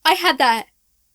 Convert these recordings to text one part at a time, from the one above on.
I had that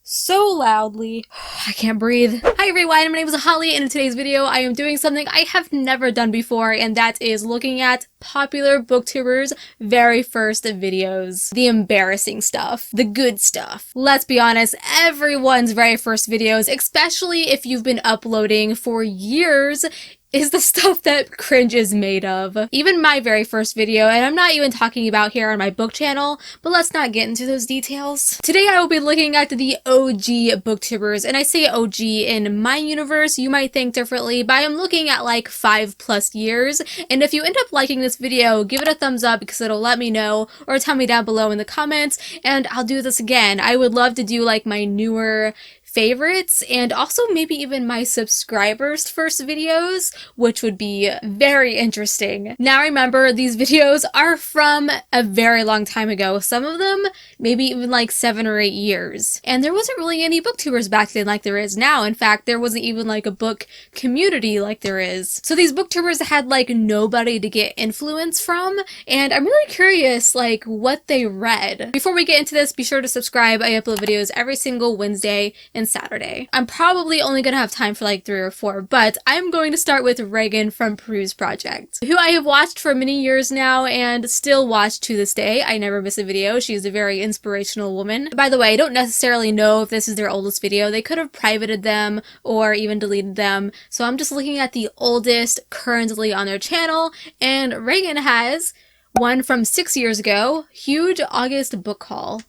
so loudly. I can't breathe. Hi everyone, my name is Holly, and in today's video I am doing something I have never done before, and that is looking at popular booktubers' very first videos. The embarrassing stuff. The good stuff. Let's be honest, everyone's very first videos, especially if you've been uploading for years, is the stuff that cringe is made of. Even my very first video, and I'm not even talking about here on my book channel, but let's not get into those details. Today I will be looking at the OG booktubers, and I say OG in my universe, you might think differently, but I'm looking at like 5+ years, and if you end up liking this video, give it a thumbs up because it'll let me know, or tell me down below in the comments, and I'll do this again. I would love to do like my newer favorites, and also maybe even my subscribers' first videos, which would be very interesting. Now remember, these videos are from a very long time ago, some of them maybe even like 7 or 8 years. And there wasn't really any booktubers back then like there is now. In fact, there wasn't even like a book community like there is. So these booktubers had like nobody to get influence from, and I'm really curious like what they read. Before we get into this, be sure to subscribe. I upload videos every single Wednesday and Saturday. I'm probably only gonna have time for like 3 or 4, but I'm going to start with Reagan from PeruseProject, who I have watched for many years now and still watch to this day. I never miss a video. She's a very inspirational woman. By the way, I don't necessarily know if this is their oldest video. They could have privated them or even deleted them, so I'm just looking at the oldest currently on their channel, and Reagan has one from 6 years ago, huge August book haul.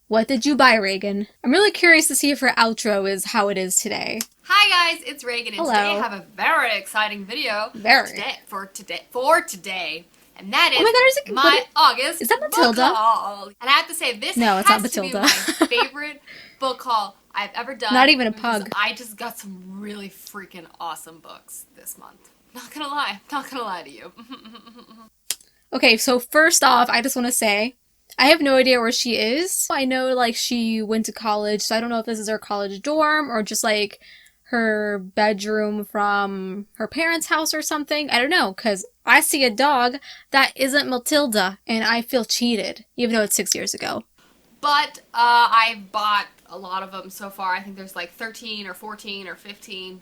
What did you buy, Reagan? I'm really curious to see if her outro is how it is today. Hi guys, it's Reagan, and Hello. today I have a very exciting video for today, and that is oh my God, my August is that Matilda? book haul. And I have to say, this No, it's not has to be Matilda. my favorite book haul I've ever done. Not even a because pug. I just got some really freaking awesome books this month. Not gonna lie to you. Okay, so first off, I just want to say, I have no idea where she is. I know like she went to college, so I don't know if this is her college dorm or just like her bedroom from her parents' house or something. I don't know, because I see a dog that isn't Matilda, and I feel cheated, even though it's 6 years ago. But I've bought a lot of them so far. I think there's like 13 or 14 or 15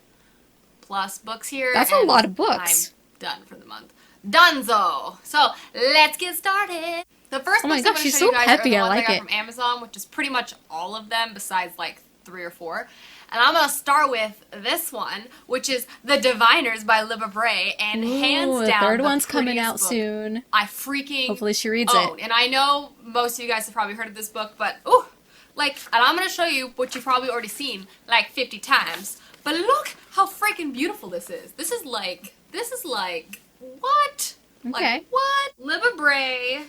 plus books here. That's a lot of books. I'm done for the month. Dunzo! So, let's get started! The first Oh my books I'm gosh, going to she's show you so guys peppy, are the I ones like I got it. from Amazon, which is pretty much all of them besides like 3 or 4. And I'm going to start with this one, which is The Diviners by Libba Bray, and hands down, the third the one's coming out book soon. I freaking Hopefully she reads own. it. And I know most of you guys have probably heard of this book, but ooh, like, and I'm going to show you what you've probably already seen like 50 times. But look how freaking beautiful this is. This is like, what? Okay. Like, what? Libba Bray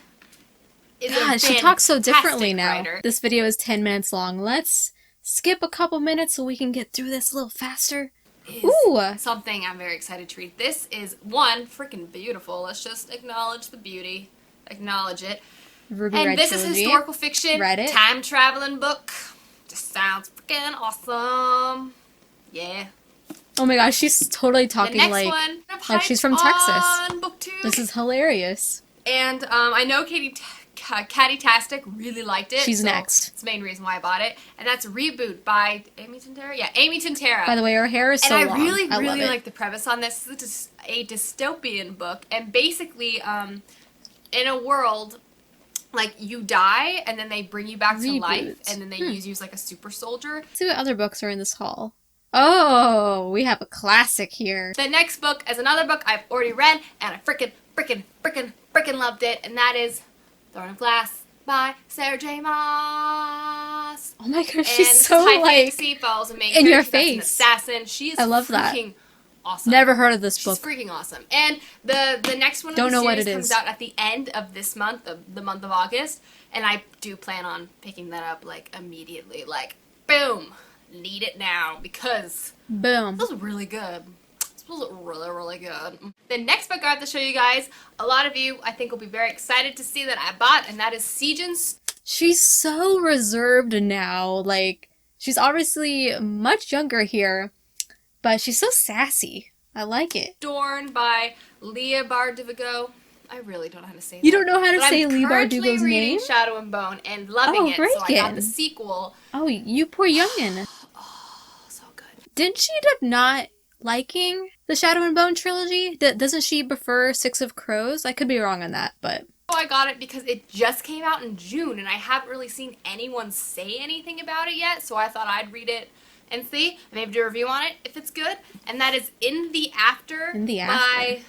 is God, a she talks so fantastic differently now. writer. This video is 10 minutes long. Let's skip a couple minutes so we can get through this a little faster. Ooh! Something I'm very excited to read. This is, one, freaking beautiful. Let's just acknowledge the beauty. Acknowledge it. Ruby And Red this Trilogy. is historical fiction. Read it. Time traveling book. Just sounds freaking awesome. Yeah. Oh my gosh, she's totally The talking next like one, she's from Texas. on Booktube. This is hilarious. And I know Katytastic really liked it. She's so next. It's the main reason why I bought it. And that's Reboot by Amy Tintera? Yeah, Amy Tintera. By the way, her hair is so and long. I really love it. like the premise on this. This is a dystopian book. And basically, in a world, like, you die, and then they bring you back to life, and then they use you as like a super soldier. Let's see what other books are in this haul. Oh, we have a classic here. The next book is another book I've already read, and I freaking loved it, and that is Throne of Glass by Sarah J. Maas. Oh my gosh, And she's so high like fantasy, follows a main in your character that's an face. assassin. She is I love that. freaking awesome. Never heard of this She's book. freaking awesome. And the next one of Don't the know what series it comes is. out at the end of this month, of the month of August, and I do plan on picking that up like immediately. Like, boom, need it now because Boom. this was really good. This was really good. The next book I have to show you guys, a lot of you I think will be very excited to see that I bought, and that is Siege and She's so reserved now. Like, she's obviously much younger here, but she's so sassy. I like it. Storm by Leah Barduvigo. I really don't know how to say that. You don't know how to but say I'm Leigh currently Bardugo's reading name? Shadow and Bone and loving Oh, it, so I got the Reagan. sequel. Oh, you poor youngin'. Oh, so good. Didn't she end up not liking the Shadow and Bone trilogy? Doesn't she prefer Six of Crows? I could be wrong on that, but... I got it because it just came out in June, and I haven't really seen anyone say anything about it yet, so I thought I'd read it and see, and maybe do a review on it if it's good. And that is In the After, by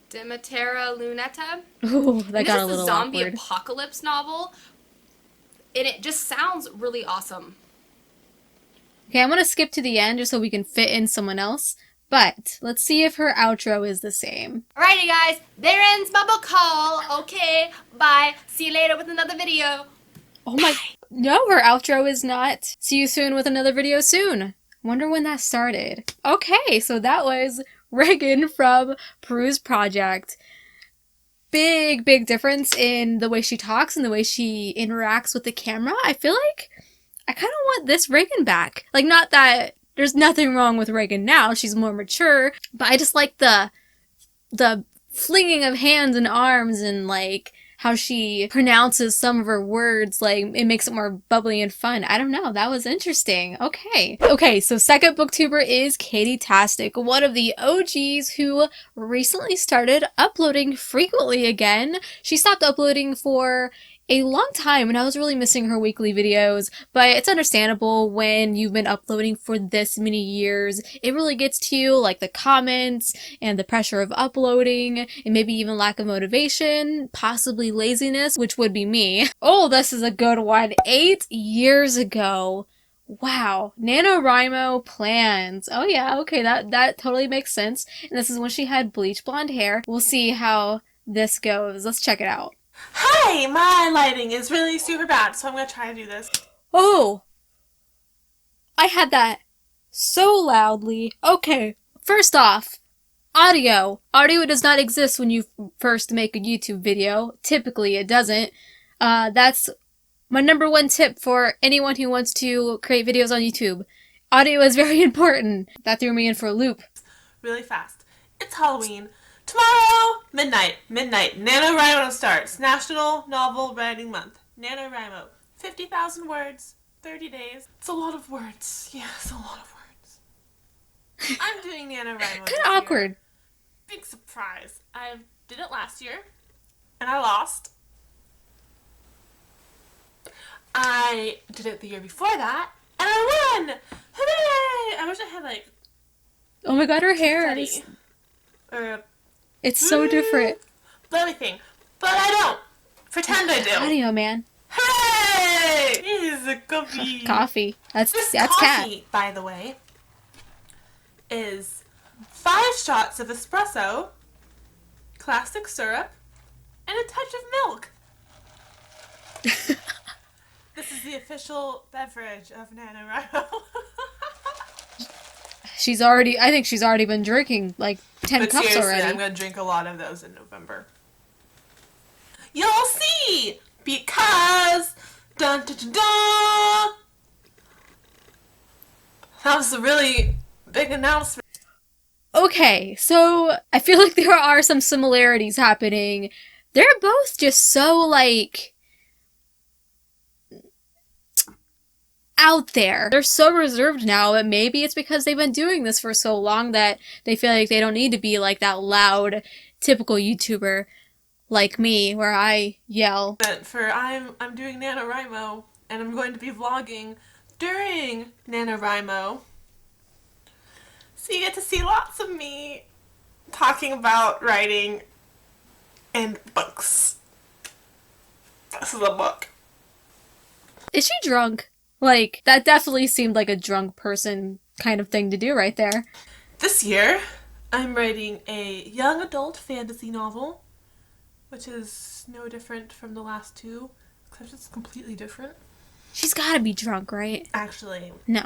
Demetera Luneta. Ooh, that got a little zombie awkward. apocalypse novel, and it just sounds really awesome. Okay, I'm gonna skip to the end just so we can fit in someone else. But let's see if her outro is the same. Alrighty guys, there ends my book haul. Okay, bye. See you later with another video. Oh my, no, her outro is not. See you soon with another video soon. Wonder when that started. Okay, so that was Reagan from PeruseProject. Big difference in the way she talks and the way she interacts with the camera. I feel like I kind of want this Reagan back. Like, not that there's nothing wrong with Reagan now, she's more mature, but I just like the flinging of hands and arms and, like, how she pronounces some of her words, like, it makes it more bubbly and fun. I don't know, that was interesting. Okay, so second booktuber is Katytastic, one of the OGs who recently started uploading frequently again. She stopped uploading for a long time and I was really missing her weekly videos, but it's understandable when you've been uploading for this many years. It really gets to you, like the comments and the pressure of uploading and maybe even lack of motivation, possibly laziness, which would be me. Oh, this is a good one. 8 years ago. Wow. NaNoWriMo plans. Oh yeah, okay, that totally makes sense. And this is when she had bleach blonde hair. We'll see how this goes. Let's check it out. Hi, my lighting is really super bad, so I'm gonna try to do this. Oh! I had that so loudly. Okay, first off, audio. Audio does not exist when you first make a YouTube video. Typically, it doesn't. That's my number one tip for anyone who wants to create videos on YouTube. Audio is very important. That threw me in for a loop. Really fast. It's Halloween. Tomorrow, midnight, NaNoWriMo starts. National Novel Writing Month. NaNoWriMo. 50,000 words, 30 days. It's a lot of words. Yeah, it's a lot of words. I'm doing NaNoWriMo Kind of awkward. Year. Big surprise. I did it last year, and I lost. I did it the year before that, and I won! Hooray! I wish I had, like... Oh my god, her hair is... It's so different. Everything. But I don't. Pretend I do. Audio, man. Hey! Here's a coffee. Coffee. That's coffee, cat. by the way, is 5 shots of espresso, classic syrup, and a touch of milk. This is the official beverage of NaNoWriMo. I think she's already been drinking like 10 cups already. I'm going to drink a lot of those in November. You'll see! Because... Dun, dun, dun, dun. That was a really big announcement. Okay, so I feel like there are some similarities happening. They're both just so, like... out there. They're so reserved now, but maybe it's because they've been doing this for so long that they feel like they don't need to be like that loud, typical YouTuber like me, where I yell. I'm doing NaNoWriMo, and I'm going to be vlogging during NaNoWriMo. So you get to see lots of me talking about writing and books. This is a book. Is she drunk? Like, that definitely seemed like a drunk person kind of thing to do right there. This year, I'm writing a young adult fantasy novel, which is no different from the last two, except it's completely different. She's gotta be drunk, right? Actually, No.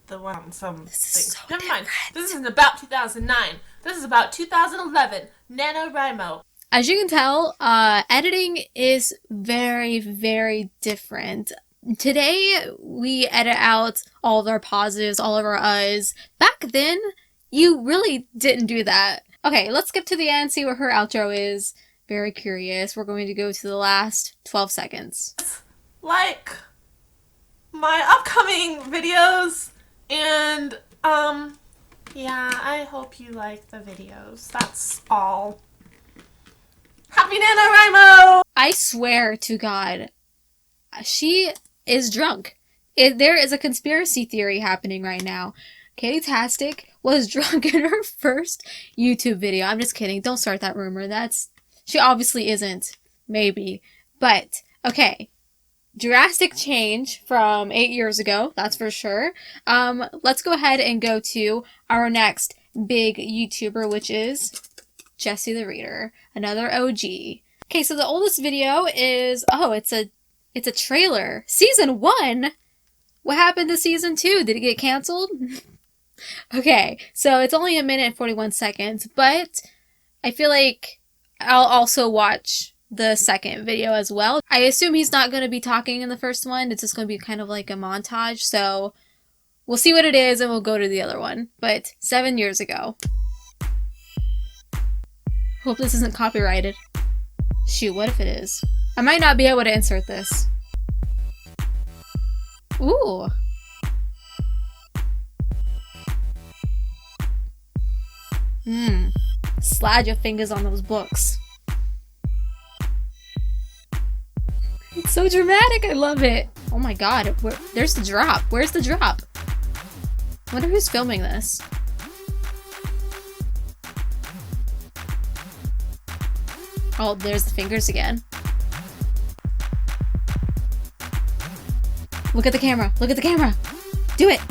the one on some This is things. so Never mind. different. This isn't about 2009. This is about 2011. NaNoWriMo. As you can tell, editing is very different. Today, we edit out all of our pauses, all of our uhs. Back then, you really didn't do that. Okay, let's skip to the end, see what her outro is. Very curious. We're going to go to the last 12 seconds. Like my upcoming videos, and yeah, I hope you like the videos. That's all. Happy NaNoWriMo! I swear to God, she is drunk. There is a conspiracy theory happening right now. Katytastic was drunk in her first YouTube video. I'm just kidding. Don't start that rumor. She obviously isn't. Maybe. But, okay. Drastic change from 8 years ago, that's for sure. Let's go ahead and go to our next big YouTuber, which is JesseTheReader, another OG. Okay, so the oldest video is, it's a trailer. Season 1? What happened to Season 2? Did it get canceled? Okay, so it's only 1 minute and 41 seconds, but I feel like I'll also watch the second video as well. I assume he's not going to be talking in the first one. It's just going to be kind of like a montage, so we'll see what it is and we'll go to the other one. But 7 years ago. Hope this isn't copyrighted. Shoot, what if it is? I might not be able to insert this. Ooh. Slide your fingers on those books. It's so dramatic, I love it. Oh my god, there's the drop. Where's the drop? I wonder who's filming this. Oh, there's the fingers again. Look at the camera. Look at the camera. Do it.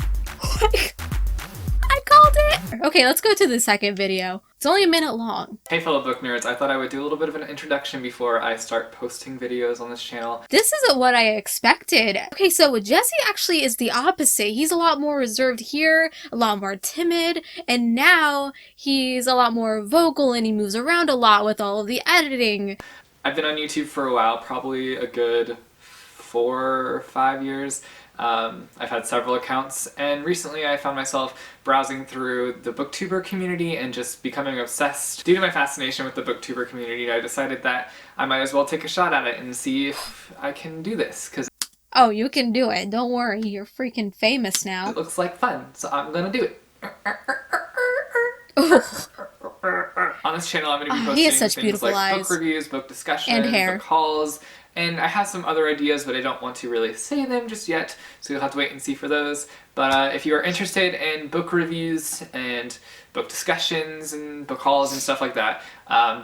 I called it. Okay, let's go to the second video. It's only 1 minute long. Hey fellow book nerds, I thought I would do a little bit of an introduction before I start posting videos on this channel. This isn't what I expected. Okay, so Jesse actually is the opposite. He's a lot more reserved here, a lot more timid, and now he's a lot more vocal and he moves around a lot with all of the editing. I've been on YouTube for a while, probably a good 4 or 5 years. I've had several accounts, and recently I found myself browsing through the Booktuber community and just becoming obsessed. Due to my fascination with the Booktuber community, I decided that I might as well take a shot at it and see if I can do this, because oh, you can do it. Don't worry, you're freaking famous now. it looks like fun, so I'm gonna do it. On this channel I'm going to be he has posting such things beautiful like eyes. book reviews, book discussions, And hair. book hauls, and I have some other ideas, but I don't want to really say them just yet, so you'll have to wait and see for those. But if you are interested in book reviews and book discussions and book hauls and stuff like that,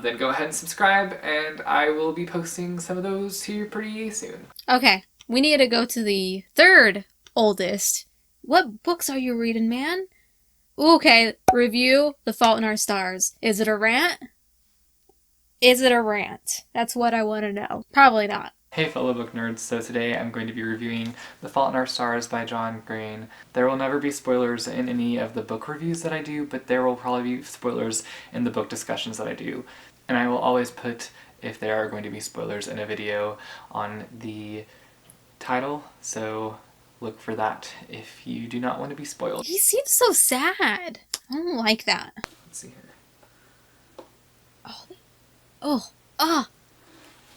then go ahead and subscribe, and I will be posting some of those here pretty soon. Okay, we need to go to the third oldest. What books are you reading, man? Okay, review The Fault in Our Stars. Is it a rant? Is it a rant? That's what I want to know. Probably not. Hey fellow book nerds, so today I'm going to be reviewing The Fault in Our Stars by John Green. There will never be spoilers in any of the book reviews that I do, but there will probably be spoilers in the book discussions that I do. And I will always put, if there are going to be spoilers in a video, on the title, so look for that if you do not want to be spoiled. He seems so sad. I don't like that. Let's see here.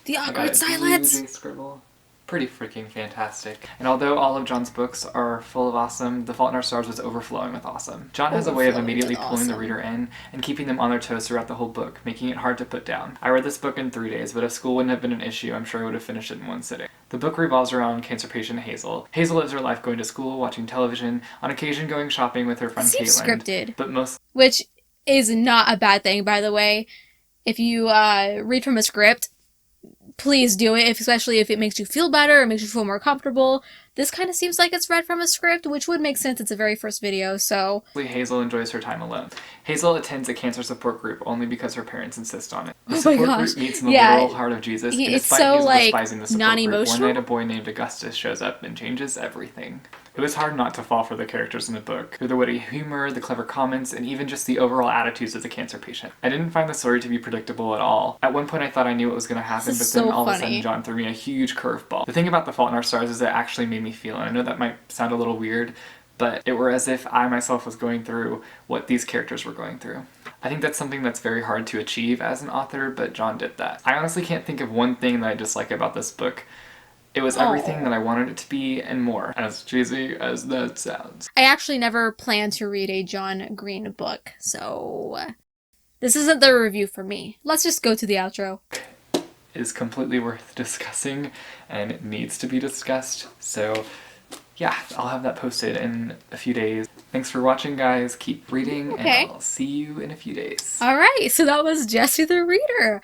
The I got awkward it. silence. Blue scribble. Pretty freaking fantastic. And although all of John's books are full of awesome, The Fault in Our Stars was overflowing with awesome. John has a way of immediately pulling the reader in and keeping them on their toes throughout the whole book, making it hard to put down. I read this book in 3 days, but if school wouldn't have been an issue, I'm sure I would have finished it in one sitting. The book revolves around cancer patient Hazel. Hazel lives her life going to school, watching television, on occasion going shopping with her friend Caitlin. It seems scripted. But most Which is not a bad thing, by the way. If you read from a script, please do it, especially if it makes you feel better or makes you feel more comfortable. This kind of seems like it's read from a script, which would make sense. It's a very first video, so... Hazel enjoys her time alone. Hazel attends a cancer support group only because her parents insist on it. The Oh my support gosh. group meets in the Yeah. literal heart of Jesus, and It's despite so, Hazel like, despising the support group, one non-emotional. night a boy named Augustus shows up and changes everything. It was hard not to fall for the characters in the book, through the witty humor, the clever comments, and even just the overall attitudes of the cancer patient. I didn't find the story to be predictable at all. At one point I thought I knew what was going to happen, This but is then so all of a funny. sudden John threw me a huge curveball. The thing about The Fault in Our Stars is it actually made me feel, and I know that might sound a little weird, but it were as if I myself was going through what these characters were going through. I think that's something that's very hard to achieve as an author, but John did that. I honestly can't think of one thing that I dislike about this book. It was everything that I wanted it to be and more, as cheesy as that sounds. I actually never planned to read a John Green book, so this isn't the review for me. Let's just go to the outro. Is completely worth discussing and it needs to be discussed. So yeah, I'll have that posted in a few days. Thanks for watching, guys. Keep reading, and I'll see you in a few days. Alright, so that was Jesse the Reader.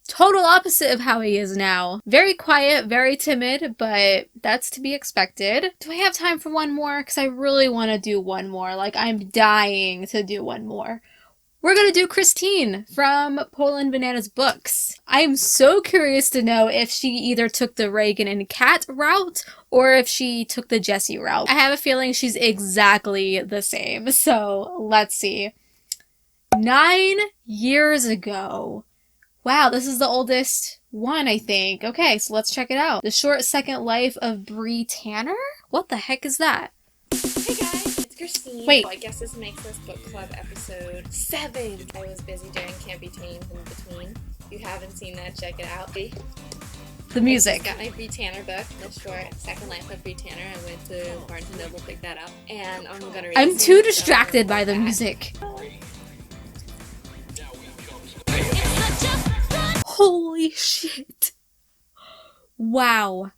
Total opposite of how he is now. Very quiet, very timid, but that's to be expected. Do I have time for one more? Because I really want to do one more. Like, I'm dying to do one more. We're going to do Christine from Polandbananasbooks. I am so curious to know if she either took the Reagan and Kat route or if she took the Jessie route. I have a feeling she's exactly the same. So let's see. 9 years ago. Wow, this is the oldest one, I think. Okay, so let's check it out. The Short Second Life of Bree Tanner? What the heck is that? Hey guys, it's Christine. Wait. Well, I guess this makes this book club episode 7. I was busy doing Can't Be Tamed in between. If you haven't seen that, check it out. The I music. just got my Bree Tanner book, The Short Second Life of Bree Tanner. I went to Barnes & Noble, picked that up, and I'm gonna read I'm it too soon, distracted so by the that. music. Holy shit. Wow.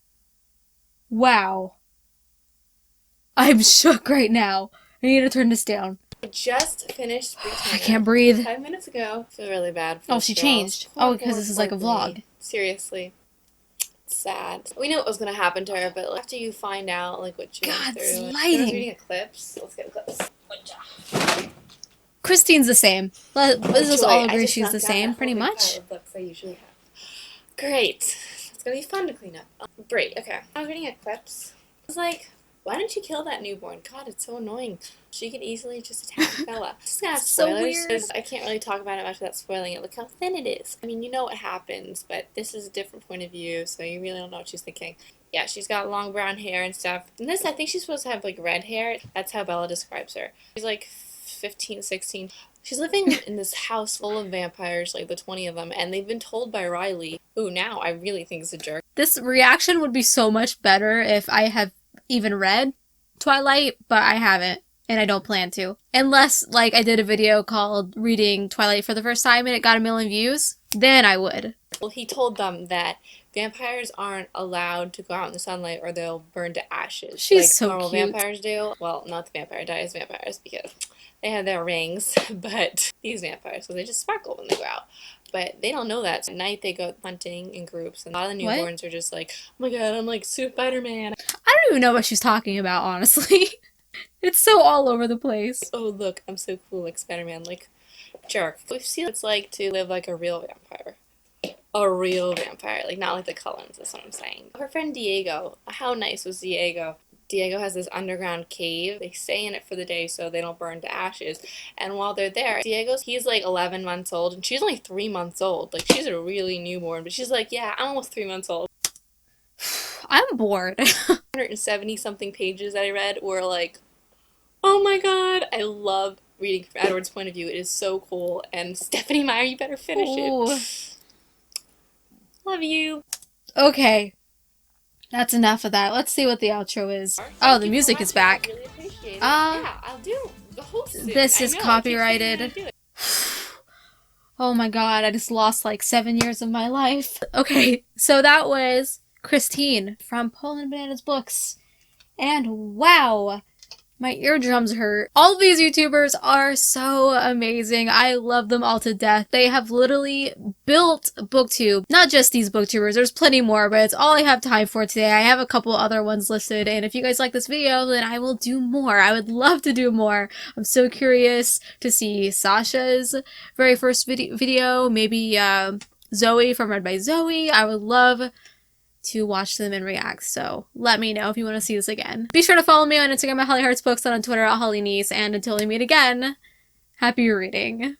Wow. I'm shook right now. I need to turn this down. I just finished Bree Tanner I can't breathe. 5 minutes ago. I feel really bad for Oh, this she girl. changed. Oh, because this is like a vlog. Seriously. It's sad. We knew what was going to happen to her, but like, after you find out like what she God, went through. it's I was lighting. reading clips. Let's get clips. Christine's the same. Let's just all I agree just she's knocked the out same, that pretty whole big much. pile of books I usually have. Great. It's gonna be fun to clean up. Great. Okay. I was reading a clips. I was like, why didn't you kill that newborn? God, it's so annoying. She could easily just attack Bella. This is gonna have So spoilers. weird. 'Cause I can't really talk about it much without spoiling it. Look how thin it is. I mean, you know what happens, but this is a different point of view, so you really don't know what she's thinking. Yeah, she's got long brown hair and stuff. And this, I think she's supposed to have like red hair. That's how Bella describes her. She's like 15, 16. She's living in this house full of vampires, like the 20 of them, and they've been told by Riley, who now I really think is a jerk. This reaction would be so much better if I have even read Twilight, but I haven't, and I don't plan to. Unless, like, I did a video called Reading Twilight for the First Time and it got 1 million views, then I would. Well, he told them that vampires aren't allowed to go out in the sunlight or they'll burn to ashes. She's like so normal cute. vampires do. Well, not the vampire dies vampires because they have their rings, but these vampires, so they just sparkle when they go out. But they don't know that. So at night they go hunting in groups, and a lot of the What? newborns are just like, oh my god, I'm like Spider-Man. I don't even know what she's talking about, honestly. It's so all over the place. Oh look, I'm so cool like Spider-Man, like jerk. We've seen what it's like to live like a real vampire. A real vampire, like not like the Cullens, that's what I'm saying. Her friend Diego, how nice was Diego? Diego has this underground cave. They stay in it for the day so they don't burn to ashes. And while they're there, he's like 11 months old and she's only 3 months old. Like she's a really newborn, but she's like, yeah, I'm almost 3 months old. I'm bored. 170 something pages that I read were like, oh my god, I love reading from Edward's point of view. It is so cool. And Stephanie Meyer, you better finish Ooh. it. Love you. Okay. That's enough of that. Let's see what the outro is. Oh, the music is back. I really appreciate it. Uh, Yeah, I'll do the host soon. This I is know, I keep saying copyrighted. I'm gonna do it. Oh my god, I just lost like 7 years of my life. Okay, so that was Christine from Polandbananasbooks. And wow, my eardrums hurt. All of these YouTubers are so amazing. I love them all to death. They have literally built BookTube. Not just these BookTubers, there's plenty more, but it's all I have time for today. I have a couple other ones listed, and if you guys like this video, then I will do more. I would love to do more. I'm so curious to see Sasha's very first video, maybe Zoe from Read by Zoe. I would love to watch them and react, so let me know if you want to see this again. Be sure to follow me on Instagram at HollyHeartsBooks and on Twitter at HollyNiece, and until we meet again, happy reading.